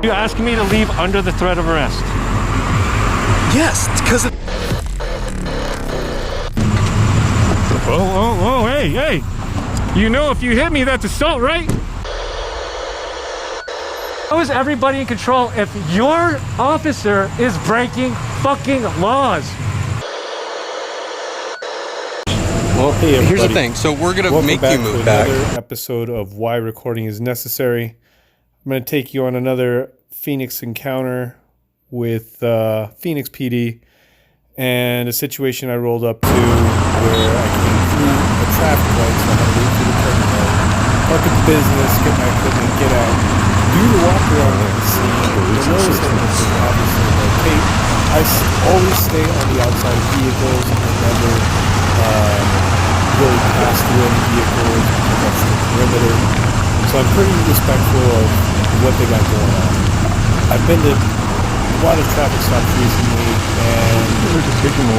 You asking me to leave under the threat of arrest? Yes, because it... Oh, hey. You know if you hit me, that's assault, right? How is everybody in control if your officer is breaking fucking laws? Well, hey, here's the thing. So we're going to make you move back. Another episode of Why Recording is Necessary. I'm going to take you on another Phoenix encounter with Phoenix PD and a situation I rolled up to where I came through a traffic light, so I had to wait for the turn light, park at the business, get my equipment, get out, do the walk around at the scene. You'll notice that there's obviously no tape. I always stay on the outside of vehicles and never really pass through any vehicles. That's the perimeter. So I'm pretty respectful of what they got going on. I've been to a lot of traffic stops recently, and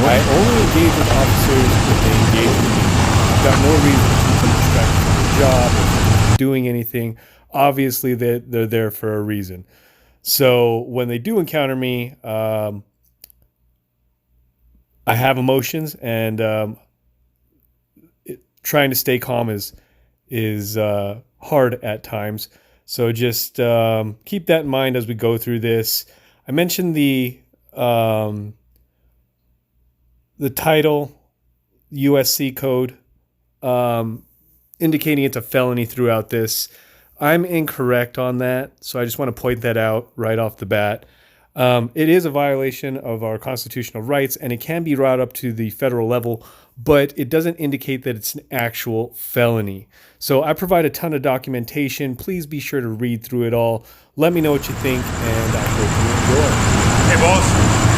I only engage with officers if they engage with me. I've got no reason to keep them distracted from their job or doing anything. Obviously, they're there for a reason. So when they do encounter me, I have emotions, and trying to stay calm is hard at times. So just keep that in mind as we go through this. I mentioned the title, USC code, indicating it's a felony throughout this. I'm incorrect on that, so I just want to point that out right off the bat. It is a violation of our constitutional rights, and it can be brought up to the federal level, but it doesn't indicate that it's an actual felony. So I provide a ton of documentation. Please be sure to read through it all. Let me know what you think, and I hope you enjoy. Hey, boss.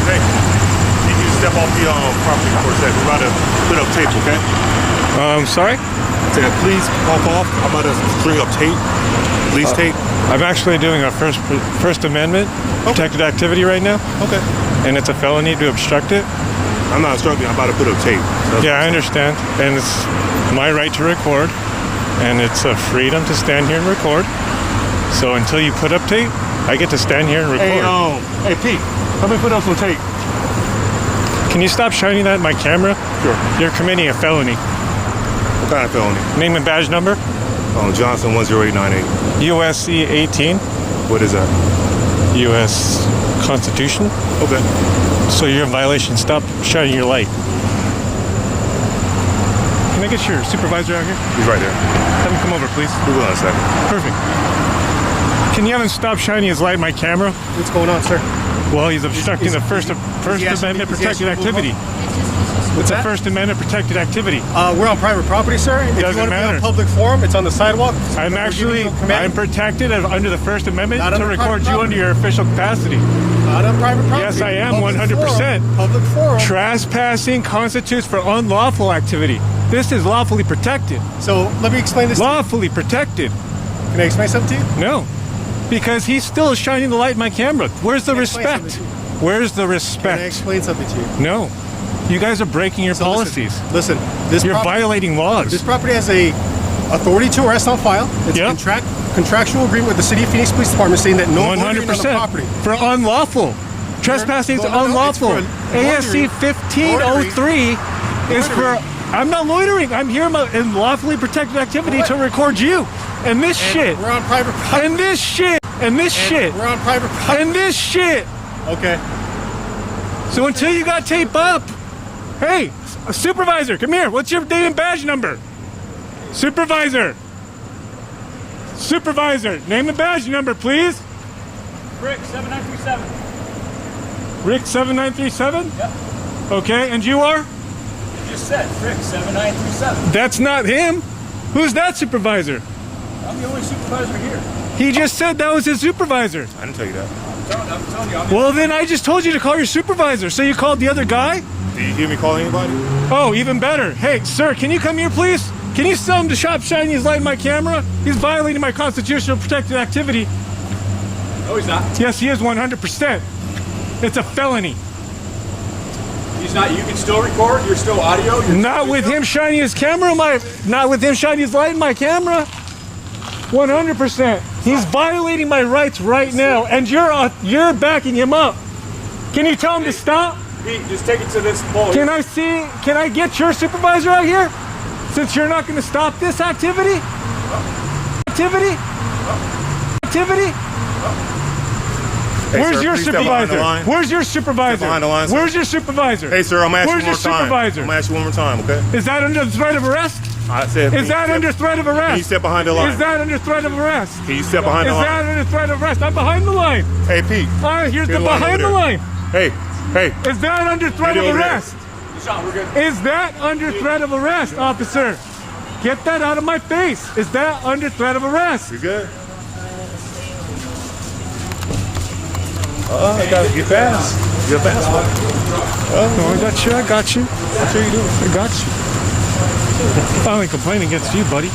Hey, can you step off the property for a second? We're about to put up tape, okay? Sorry? Say, please walk off. I'm about to string up tape. Police tape. I'm actually doing a First Amendment protected activity right now. Okay. And it's a felony to obstruct it. I'm not obstructing. I'm about to put up tape. So Yeah, I understand. And it's my right to record. And it's a freedom to stand here and record. So until you put up tape, I get to stand here and record. Hey, Pete, let me put up some tape. Can you stop shining that at my camera? Sure. You're committing a felony. What kind of felony? Name and badge number? Johnson 10898. USC 18. What is that? U.S. Constitution. Okay. So you're in violation. Stop shining your light. Can I get your supervisor out here? He's right there. Have him come over, please. Hold on a second. Perfect. Can you have him stop shining his light at my camera? What's going on, sir? Well, he's obstructing the First Amendment protected activity. It's a First Amendment protected activity. We're on private property, sir. If Doesn't you want to matter. be on public forum, it's on the sidewalk. I'm protected under the First Amendment Not to under record private you under your official capacity. Not on private property. Yes, I am, Public 100%. forum. Public forum. Trespassing constitutes for unlawful activity. This is lawfully protected. So let me explain this. Lawfully protected. Can I explain something to you? No, because he's still shining the light in my camera. Where's the Can I explain respect? something to Where's the Can I respect? explain something to you? No, you guys are breaking your So policies. Listen, this You're property, violating laws. this property has a authority to arrest on file. It's Yep. a contractual agreement with the City of Phoenix Police Department saying that no loitering on the 100% property. for unlawful. Trespassing is No, unlawful. it's for ASC 1503 is for. I'm not loitering. I'm here in lawfully protected activity to record you. And this shit. We're on private property. And this shit. And this shit. We're on private property. And this shit. Okay. So until you got tape up, hey, a supervisor, come here. What's your name and badge number? Supervisor. Supervisor, name and badge number, please. Rick 7937. Rick 7937? Yep. Okay, and you are? You just said Rick 7937. That's not him. Who's that supervisor? I'm the only supervisor here. He just said that was his supervisor. I didn't tell you that. I'm telling you, I'm the Well, then I just told you to call your supervisor. So you called the other guy? Did you hear me call anybody? Oh, even better. Hey, sir, can you come here, please? Can you tell him to stop shining his light in my camera? He's violating my constitutional protected activity. No, he's not. Yes, he is 100%. It's a felony. He's not. You can still record. You're still audio. Not with him shining his camera in my, not with him shining his light in my camera. 100%. He's violating my rights right now, and you're backing him up. Can you tell him to stop? Pete, just take it to this pole. Can I get your supervisor out here? Since you're not going to stop this activity? Hey, Where's sir, your please step behind the supervisor? line. Where's your supervisor? Step behind the line, sir. Where's your supervisor? Hey, sir, I'm asking Where's you your one more time. supervisor? I'm asking you one more time, okay? Is that under threat of arrest? I said, Is that under threat of arrest? Can you step behind the line? Is that under threat of arrest? Can you step behind the Is line? that under threat of arrest? I'm behind the line. Hey, Pete. All right, here's the Get line behind the over line. there. Hey. Is that under threat Get of over there. arrest? Sean, we're good. Is that under threat of arrest, officer? Get that out of my face. Is that under threat of arrest? You good? I got to get fast. Get fast. Oh, I got you. I'm sure you do. I got you. I only complain against you, buddy.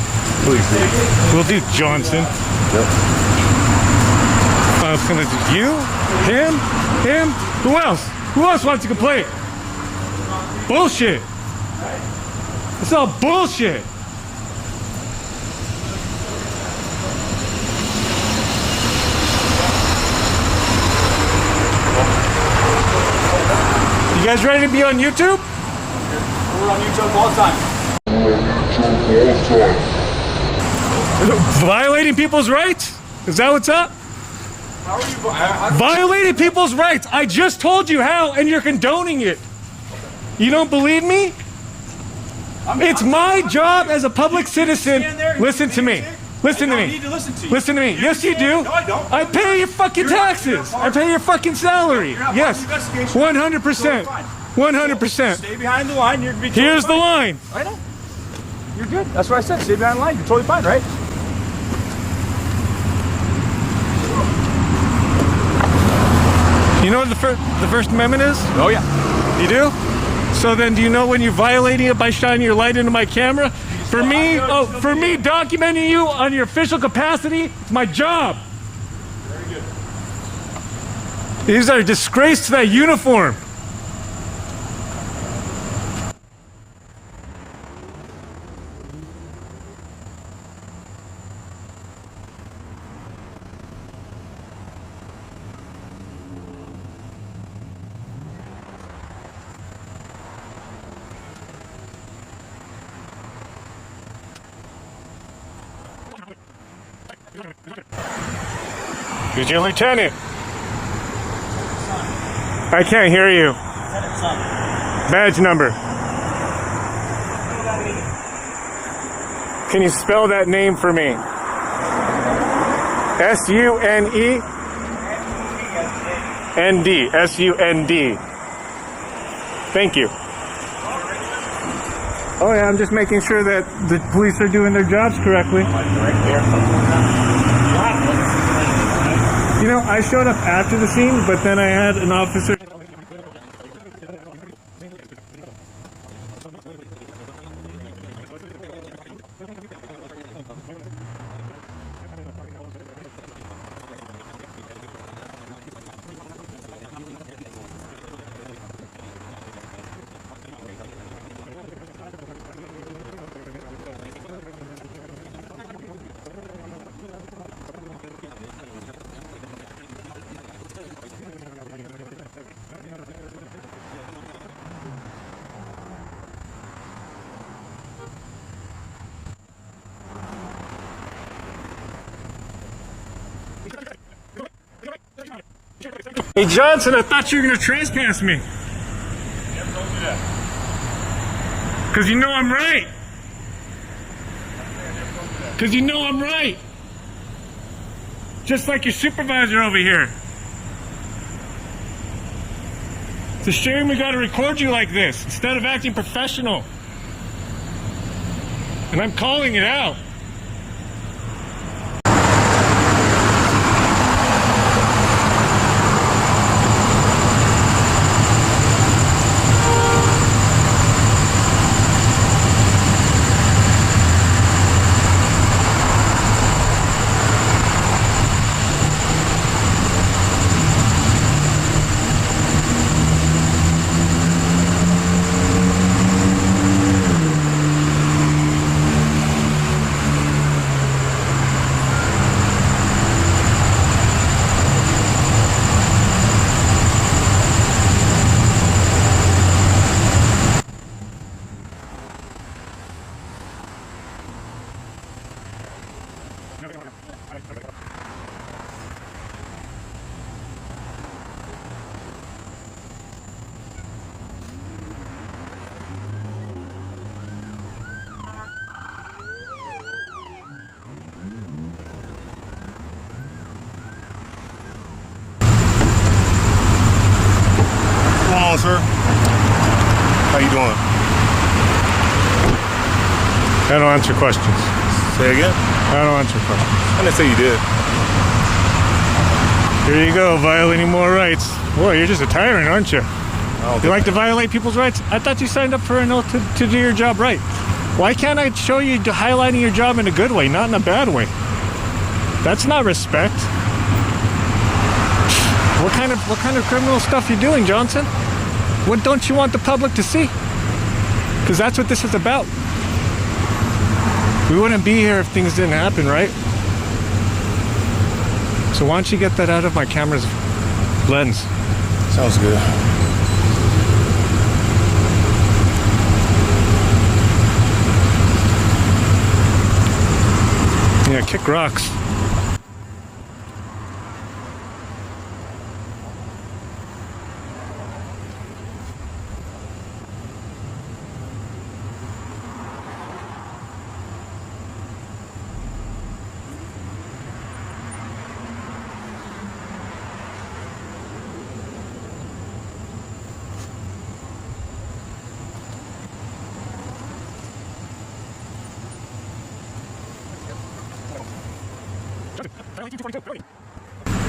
Please do. We'll do Johnson. Yep. I was gonna do you, him. Who else? Who else wants to complain? Bullshit. It's all bullshit. You guys ready to be on YouTube? We're on YouTube all the time. Violating people's rights? Is that what's up? How are you? Violating people's rights. I just told you how, and you're condoning it. You don't believe me? It's my job as a public citizen. Listen to me. Listen to me. Need to listen to you. Listen to me. Yes, you do. No, I don't. I pay your fucking taxes. I pay your fucking salary. You're not Yes. part of the investigation. 100%. 100%. Stay behind the line. You're gonna be totally Here's the fine. line. I know. You're good. That's what I said. Stay behind the line. You're totally fine, right? You know what the First Amendment is? Oh yeah. You do? So then do you know when you're violating it by shining your light into my camera? For me, documenting you on your official capacity, it's my job. Very good. These are a disgrace to that uniform. Who's your lieutenant? I can't hear you. Badge number. Can you spell that name for me? S-U-N-E? N-D. S-U-N-D. Thank you. Oh yeah, I'm just making sure that the police are doing their jobs correctly. You know, I showed up after the scene, but then I had an officer. Hey Johnson, I thought you were gonna trespass me. Never told you that. Cause you know I'm right. Cause you know I'm right. Just like your supervisor over here. It's a shame we gotta record you like this instead of acting professional. And I'm calling it out. sir. How you doing? I don't answer questions. Say again? I don't answer questions. I didn't say you did. Here you go, violating more rights. Boy, you're just a tyrant, aren't you? You like to violate people's rights? I thought you signed up for an oath to do your job right. Why can't I show you highlighting your job in a good way, not in a bad way? That's not respect. What kind of criminal stuff you doing, Johnson? What don't you want the public to see? Because that's what this is about. We wouldn't be here if things didn't happen, right? So why don't you get that out of my camera's lens? Sounds good. Yeah, kick rocks.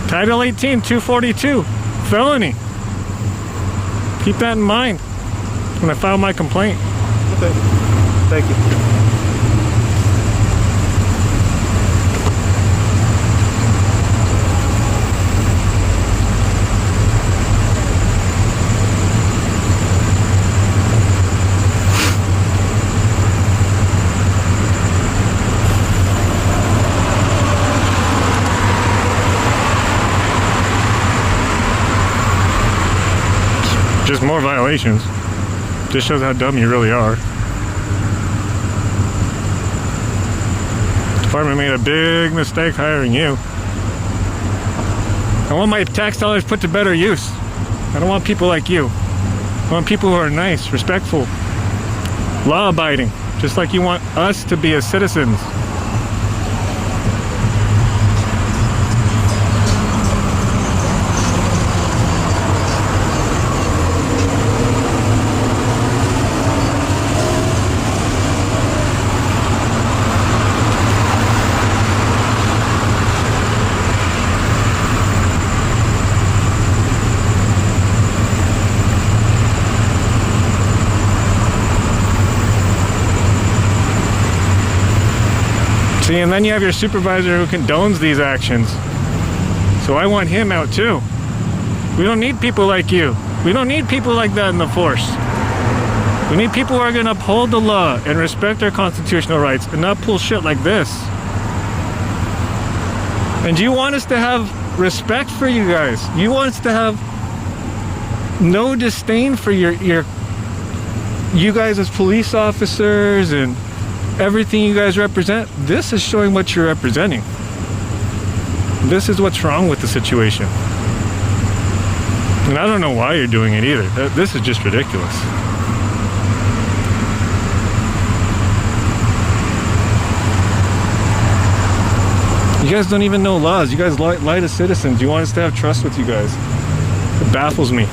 Title 18, 242, felony. Keep that in mind when I file my complaint. Okay. Thank you. Just more violations. Just shows how dumb you really are. Department made a big mistake hiring you. I want my tax dollars put to better use. I don't want people like you. I want people who are nice, respectful, law-abiding, just like you want us to be as citizens. See, and then you have your supervisor who condones these actions. So I want him out too. We don't need people like you. We don't need people like that in the force. We need people who are going to uphold the law and respect our constitutional rights and not pull shit like this. And do you want us to have respect for you guys? You want us to have no disdain for you guys as police officers and everything you guys represent? This is showing what you're representing. This is what's wrong with the situation. And I don't know why you're doing it either. This is just ridiculous. You guys don't even know laws. You guys lie to citizens. You want us to have trust with you guys. It baffles me.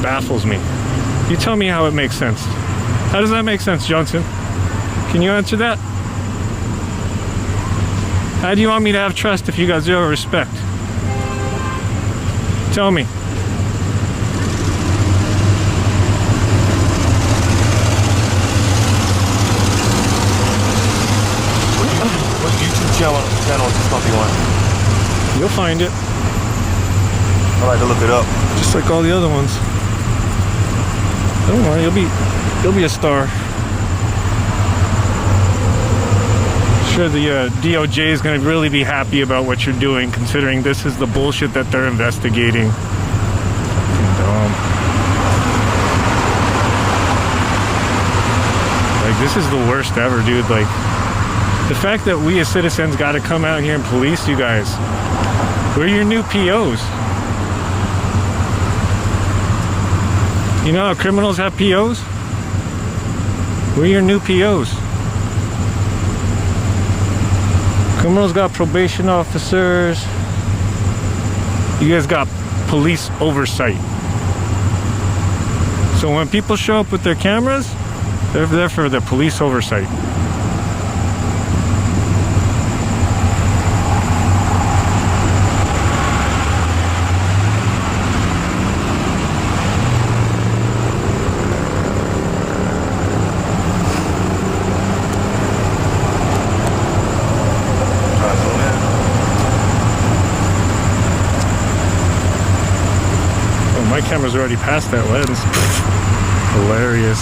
Baffles me. You tell me how it makes sense. How does that make sense, Johnson? Can you answer that? How do you want me to have trust if you got zero respect? Tell me. What YouTube channel is this company on? You'll find it. I like to look it up. Just like all the other ones. Don't worry, you'll be a star. Sure, the DOJ is going to really be happy about what you're doing, considering this is the bullshit that they're investigating. Fucking dumb. Like, this is the worst ever, dude. Like, the fact that we as citizens got to come out here and police you guys. We're your new POs. You know how criminals have POs? We're your new POs. Criminals got probation officers. You guys got police oversight. So when people show up with their cameras, they're there for the police oversight. My camera's already past that lens. Hilarious.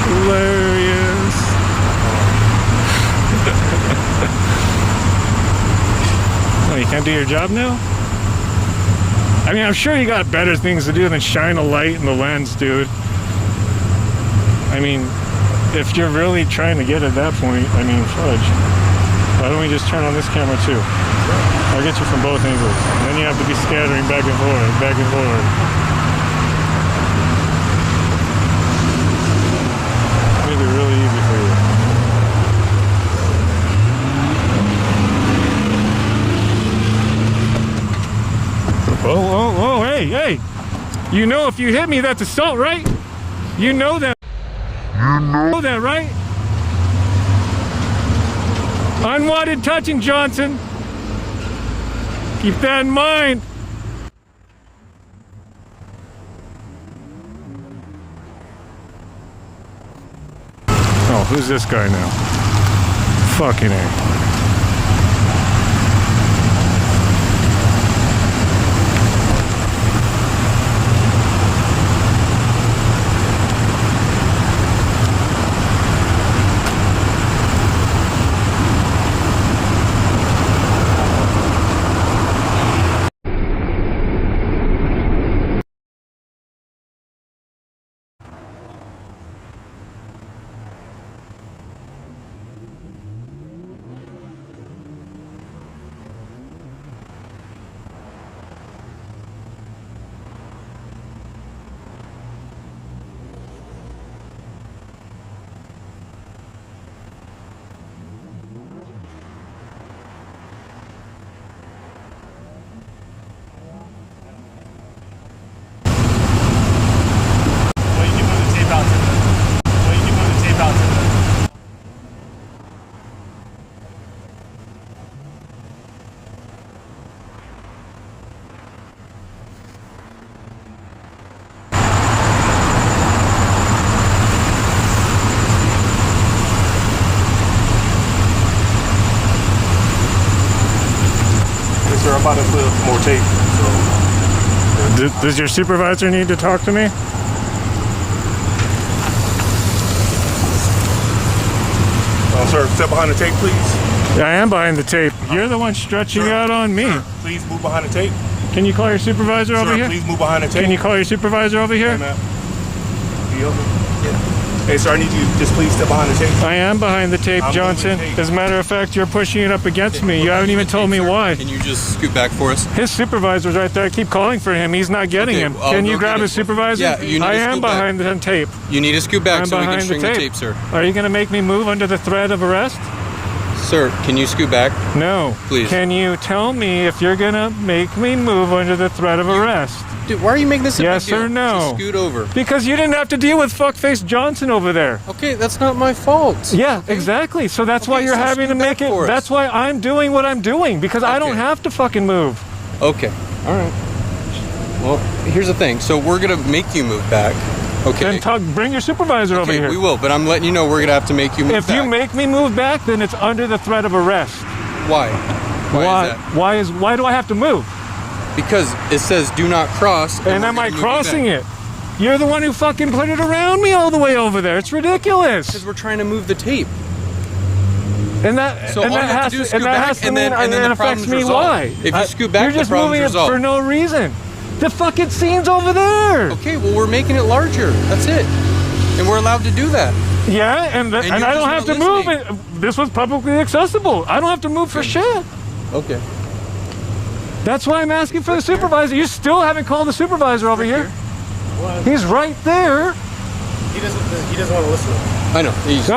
Hilarious. Oh, you can't do your job now? I mean, I'm sure you got better things to do than shine a light in the lens, dude. I mean, if you're really trying to get at that point, I mean, fudge. Why don't we just turn on this camera too? I'll get you from both angles. And then you have to be scattering back and forth, back and forth. Make it really easy for you. Oh, hey. You know if you hit me, that's assault, right? You know that. You know that, right? Unwanted touching, Johnson. Keep that in mind. Oh, who's this guy now? Fucking A. I'm about to put more tape. So. Does your supervisor need to talk to me? Sir, step behind the tape, please. Yeah, I am behind the tape. You're the one stretching out on me. Sir, please move behind the tape. Can you call your supervisor over here? Please move behind the tape. Can you call your supervisor over here? Hey, man. Can you help me? Yeah. Hey, sir, I need you to just please step behind the tape. I am behind the tape, Johnson. As a matter of fact, you're pushing it up against me. You haven't even told me why. Can you just scoot back for us? His supervisor's right there. I keep calling for him. He's not getting him. Can you grab his supervisor? Yeah, you need I to am scoot back. behind the tape. You need to scoot back I'm so we can behind string the tape, sir. Are you going to make me move under the threat of arrest? Sir, can you scoot back? No. Please. Can you tell me if you're going to make me move under the threat of arrest? Dude, why are you making this a Yes big deal? or no? Just scoot over. Because you didn't have to deal with fuckface Johnson over there. Okay, that's not my fault. Yeah, exactly. So that's why you're so having to scoot make back it. for us. That's why I'm doing what I'm doing, because I don't Okay. have to fucking move. Okay, all right. Well, here's the thing. So we're going to make you move back. Okay. Then bring your supervisor over Okay, here. we will, but I'm letting you know we're going to have to make you move If back. you make me move back, then it's under the threat of arrest. Why? Why is that? Why do I have to move? Because it says do not cross. And am I crossing it? You're the one who fucking put it around me all the way over there. It's ridiculous. Because we're trying to move the tape. And that So all you have to do is scoot back, and then the affects problem's me. resolved. Why? If you scoot back, you're the just problem's moving it resolved. for no reason. The fucking scene's over there. Okay, well we're making it larger. That's it. And we're allowed to do that. Yeah, and you're I don't just have to not move it. This was publicly accessible. I don't have to move for shit. Okay. That's why I'm asking for the supervisor. You still haven't called the supervisor over here. He's right there. He doesn't want to listen. I know.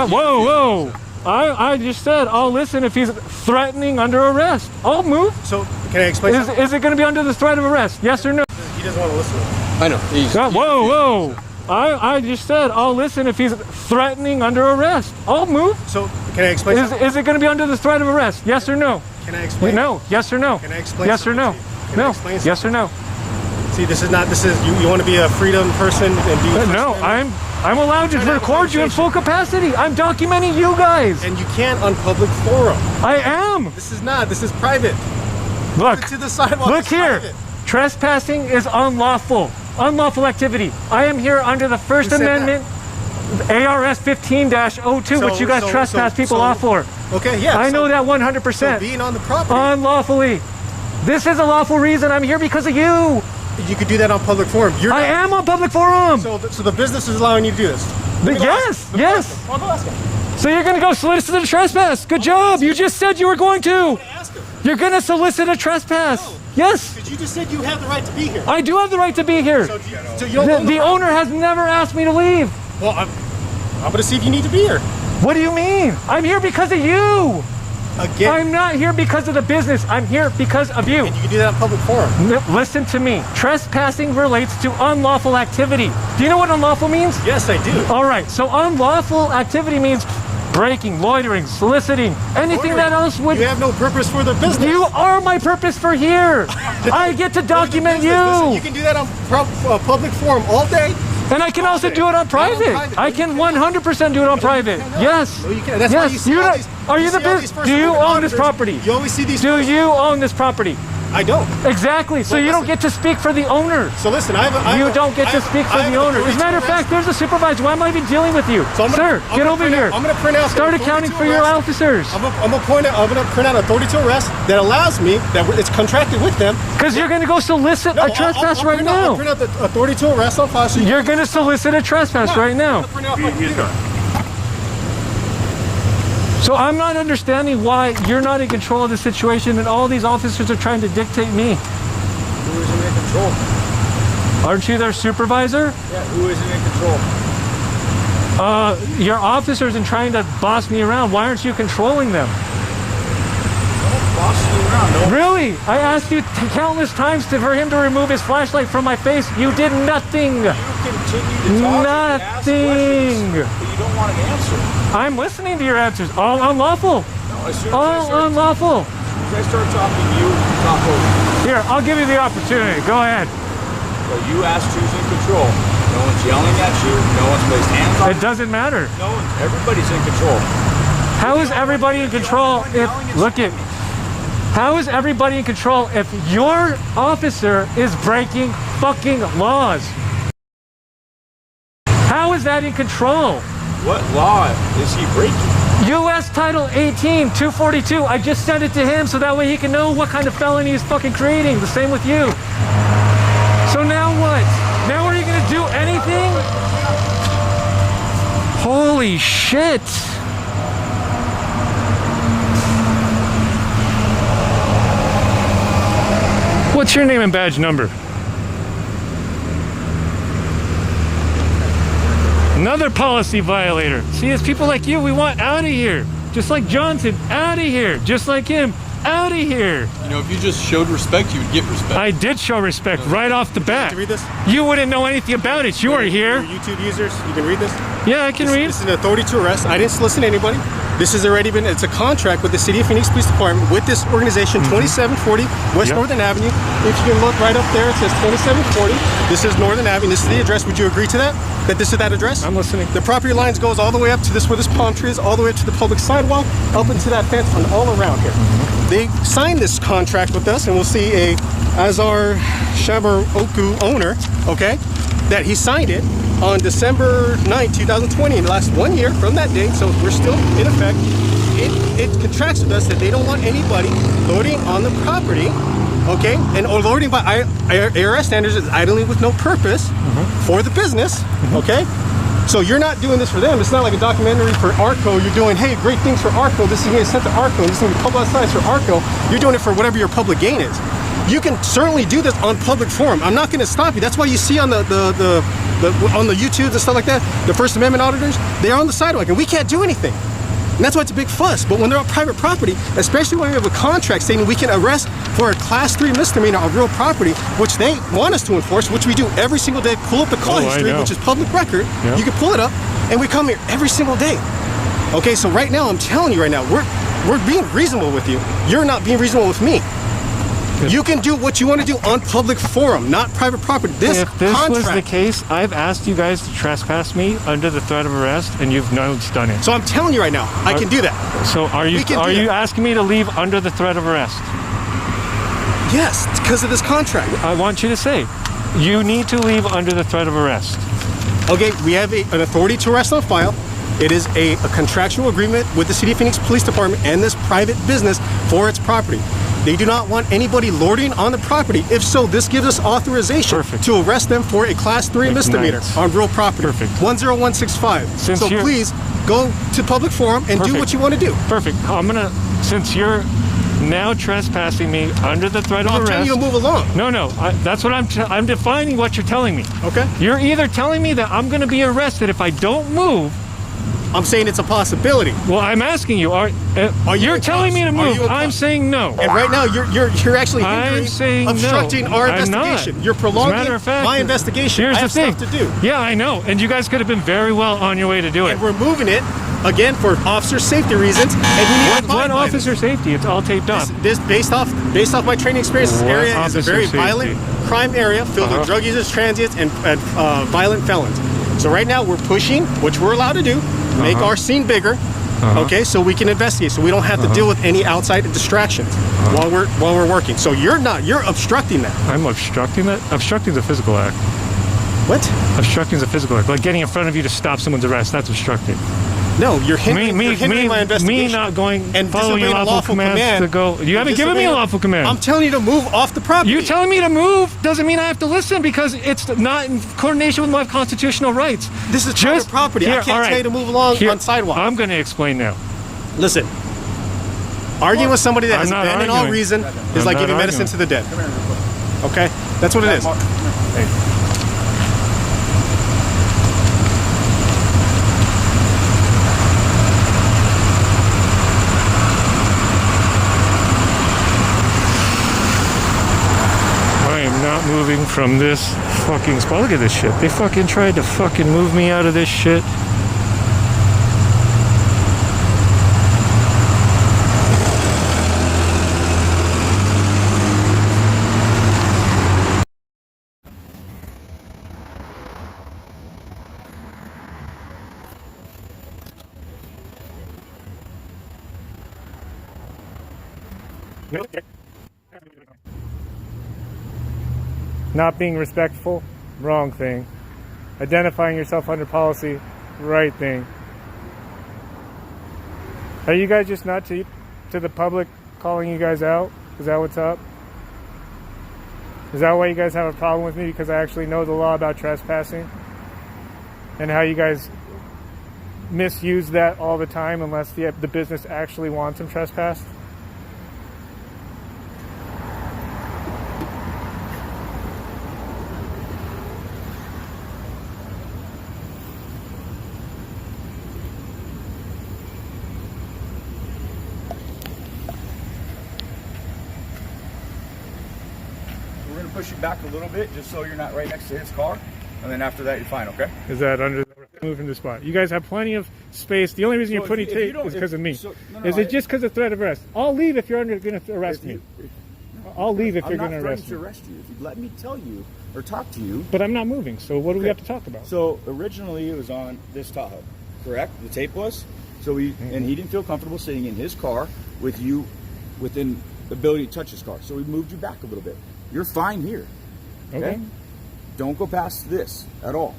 Whoa. I just said I'll listen if he's threatening under arrest. I'll move. So, can I explain something? Is it going to be under the threat of arrest? Yes or no? He doesn't want to listen. I know. Whoa. I just said I'll listen if he's threatening under arrest. I'll move. So, can I explain something? Is it going to be under the threat of arrest? Yes or no? Can I explain? No. Yes or no? Can I explain Yes or no? something to you? Can I No. explain Yes or no? See, this is you want to be a freedom person and be No, I'm allowed to record you in full capacity. I'm documenting you guys. and you can't on public forum. I am. This is private. Look. To the sidewalk. Look It's here. private. Trespassing is unlawful. Unlawful activity. I am here under the First Who said that? Amendment, ARS 15-02, which you guys trespass people off for. Okay, yeah. I know that So 100%. being on the property, Unlawfully. This is a lawful reason I'm here because of you. you could do that on public forum. You're I not, am on public forum. so the business is allowing you to do this. Yes. I'll go ask him. So you're going to go solicit a trespass. Good job. You just said you were going to. Ask him. You're going to solicit a trespass. No. Yes. Because you just said you have the right to be here. I do have the right to be here. So you don't own The owner has never asked me to leave. Well, I'm going to see if you need to be here. What do you mean? I'm here because of you. Again. I'm not here because of the business. I'm here because of you. And you can do that on public forum. Listen to me. Trespassing relates to unlawful activity. Do you know what unlawful means? Yes, I do. All right. So unlawful activity means breaking, loitering, soliciting, anything that else would. You have no purpose for the business. You are my purpose for here. I get to document you. Listen, you can do that on public forum all day. And I can also do it on private. I can 100% do it on private. Yes. No, you can't. That's why you Yes. see all these, Are you the see all these business? First Do you Amendment own this auditors. property? You always see these. Do you own this property? I don't. Exactly. So Well, you don't listen. get to speak for the owner. So listen, You don't get to speak for the owner. As a matter of fact, there's a supervisor. Why am I even dealing with you? So I'm Sir, gonna get over here. I'm going to print out. Start the accounting 42 for your arrest. officers. I'm going to print out a 32 arrest that allows me, that it's contracted with them. Because you're going to go solicit No, a trespass I'll right print out, I'll now. print out the 32 arrest on file. So You're going to solicit a trespass right now. He's gone. So I'm not understanding why you're not in control of the situation and all these officers are trying to dictate me. Who isn't in control? Aren't you their supervisor? Yeah, who isn't in control? Your officers are trying to boss me around. Why aren't you controlling them? Bossing you around, no. Really? I asked you countless times for him to remove his flashlight from my face. You did nothing. You continue to talk and ask questions, Nothing. but you don't want to answer. I'm listening to your answers. All unlawful. No, as soon as I All start, unlawful. as I start talking to you, you talk over. Here, I'll give you the opportunity. Go ahead. So you ask who's in control. No one's yelling at you. No one's placed hands on It you. doesn't matter. No one. Everybody's in control. How is everybody in control if, look it, how is everybody in control if your officer is breaking fucking laws? How is that in control? What law is he breaking? U.S. Title 18, 242. I just sent it to him so that way he can know what kind of felony he's fucking creating. The same with you. So now what? Now are you gonna do anything? Holy shit. What's your name and badge number? Another policy violator. See, it's people like you we want out of here. Just like Johnson, out of here. Just like him, out of here. You know, if you just showed respect, you would get respect. I did show respect right off the bat. Can you read this? You wouldn't know anything about it. You were here. For YouTube users, you can read this. Yeah, I can read. This is an authority to arrest. I didn't solicit anybody. This has already been, it's a contract with the City of Phoenix Police Department with this organization, 2740 West Yep. Northern Avenue. If you can look right up there, it says 2740. This is Northern Avenue. This is the address. Would you agree to that? That this is that address? I'm listening. The property lines goes all the way up to this, where this palm tree is, all the way up to the public sidewalk, up into that fence and all around here. They signed this contract with us, and we'll see as our Shabaroku owner, okay, that he signed it on December 9, 2020, in the last 1 year from that date, so we're still in effect. It contracts with us that they don't want anybody loading on the property, okay, and or loading by ARS standards is idling with no purpose for the business, okay? So you're not doing this for them. It's not like a documentary for ARCO. You're doing, hey, great things for ARCO. This is going to sent to ARCO. This is going to be publicized for ARCO. You're doing it for whatever your public gain is. You can certainly do this on public forum. I'm not going to stop you. That's why you see on the on the YouTube and stuff like that, the First Amendment auditors, they're on the sidewalk, and we can't do anything. And that's why it's a big fuss. But when they're on private property, especially when we have a contract saying we can arrest for a class 3 misdemeanor on real property, which they want us to enforce, which we do every single day, pull up the call history, which is public record. Yep. You can pull it up, and we come here every single day. Okay, so right now, I'm telling you right now, we're being reasonable with you. You're not being reasonable with me. You can do what you want to do on public forum, not private property. If this was the case, I've asked you guys to trespass me under the threat of arrest, and you've not done it. So I'm telling you right now, I can do that. So are you asking me to leave under the threat of arrest? Yes, because of this contract. I want you to say, you need to leave under the threat of arrest. Okay, we have an authority to arrest on file. It is a contractual agreement with the City of Phoenix Police Department and this private business for its property. They do not want anybody lording on the property. If so, this gives us authorization to arrest them for a class 3 misdemeanor on real property. 10165. So please go to public forum and do what you want to do. Perfect. Since you're now trespassing me under the threat of arrest. I'm telling you to move along. No, that's what I'm defining what you're telling me. Okay. You're either telling me that I'm going to be arrested if I don't move. I'm saying it's a possibility. Well, I'm asking you. You're telling me to move. I'm saying no. And right now, you're actually obstructing our investigation. You're prolonging my investigation. Here's I have stuff to do. Yeah, I know. And you guys could have been very well on your way to do it. And we're moving it again for officer safety reasons. And what officer safety? It's all taped up. This based off my training experience. This area is a very violent crime area filled with drug users, transients, and violent felons. So right now we're pushing, which we're allowed to do, make our scene bigger, okay, so we can investigate, so we don't have to deal with any outside distractions while we're working. So you're obstructing that. I'm obstructing that? Obstructing the physical act. What? Obstructing is a physical act. Like getting in front of you to stop someone's arrest, that's obstructing. No, you're hindering my investigation. Me not going and following your lawful commands to go. You haven't given me a lawful command. I'm telling you to move off the property. You telling me to move doesn't mean I have to listen because it's not in coordination with my constitutional rights. This is private property. I can't tell you to move along on sidewalk. I'm going to explain now. Listen, arguing with somebody that has abandoned all reason is like giving medicine to the dead. Okay? That's what it is. Hey. Moving from this fucking spot. Look at this shit. They fucking tried to fucking move me out of this shit. Not being respectful, wrong thing. Identifying yourself under policy, right thing. Are you guys just not to the public calling you guys out? Is that what's up? Is that why you guys have a problem with me? Because I actually know the law about trespassing? And how you guys misuse that all the time unless the business actually wants them trespassed? Push it back a little bit just so you're not right next to his car, and then after that you're fine. Okay? Is that under moving the spot? You guys have plenty of space. The only reason you're putting tape is because of me. Is it just because of threat of arrest? I'll leave if you're going to arrest me. I'll leave if you're going to arrest me. I'm not threatening to arrest you. If you let me tell you or talk to you. But I'm not moving. So what do we have to talk about? So originally it was on this Tahoe, correct? The tape was. So and he didn't feel comfortable sitting in his car with you within the ability to touch his car. So we moved you back a little bit. You're fine here. Okay? Don't go past this at all.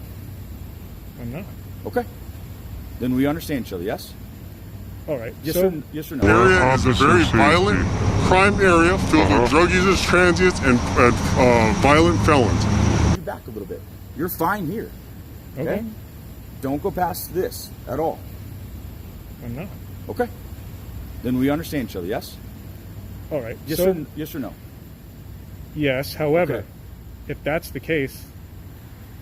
I'm not. Okay. Then we understand each other, yes? All right. Yes or no? The area is a very violent crime area filled with drug users, transients, and violent felons. Move you back a little bit. You're fine here. Okay? Don't go past this at all. I'm not. Okay. Then we understand each other, yes? All right. Yes or no? Yes, however, if that's the case,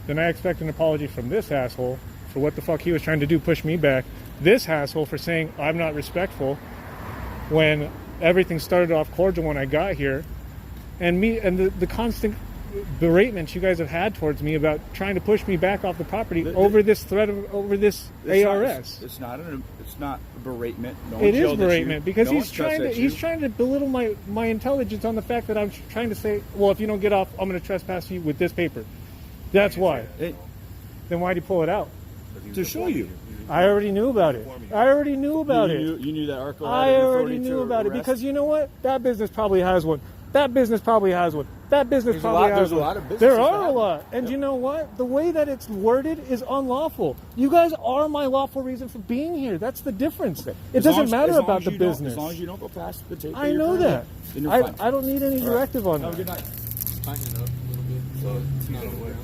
then I expect an apology from this asshole for what the fuck he was trying to do, push me back, this hassle for saying I'm not respectful when everything started off cordial when I got here, and the constant beratement you guys have had towards me about trying to push me back off the property over this threat of over this ARS. It's not a beratement. No It one is yelled at beratement you. because No he's one cussed trying to at you. he's trying to belittle my intelligence on the fact that I'm trying to say, well, if you don't get off, I'm going to trespass you with this paper. That's why. Then why'd he pull it out? To show you. I already knew about it. I already knew about it. You knew that article. I already knew about it because you know what? That business probably has one. That business probably has one. That business probably has one. There's a lot of businesses. There are a lot. And you know what? The way that it's worded is unlawful. You guys are my lawful reason for being here. That's the difference. It doesn't matter about the business. As long as you don't go past the tape. I know that. Then you're fine. I don't need any directive on Have a that. good night. Tighten it up a little bit so it's not aware.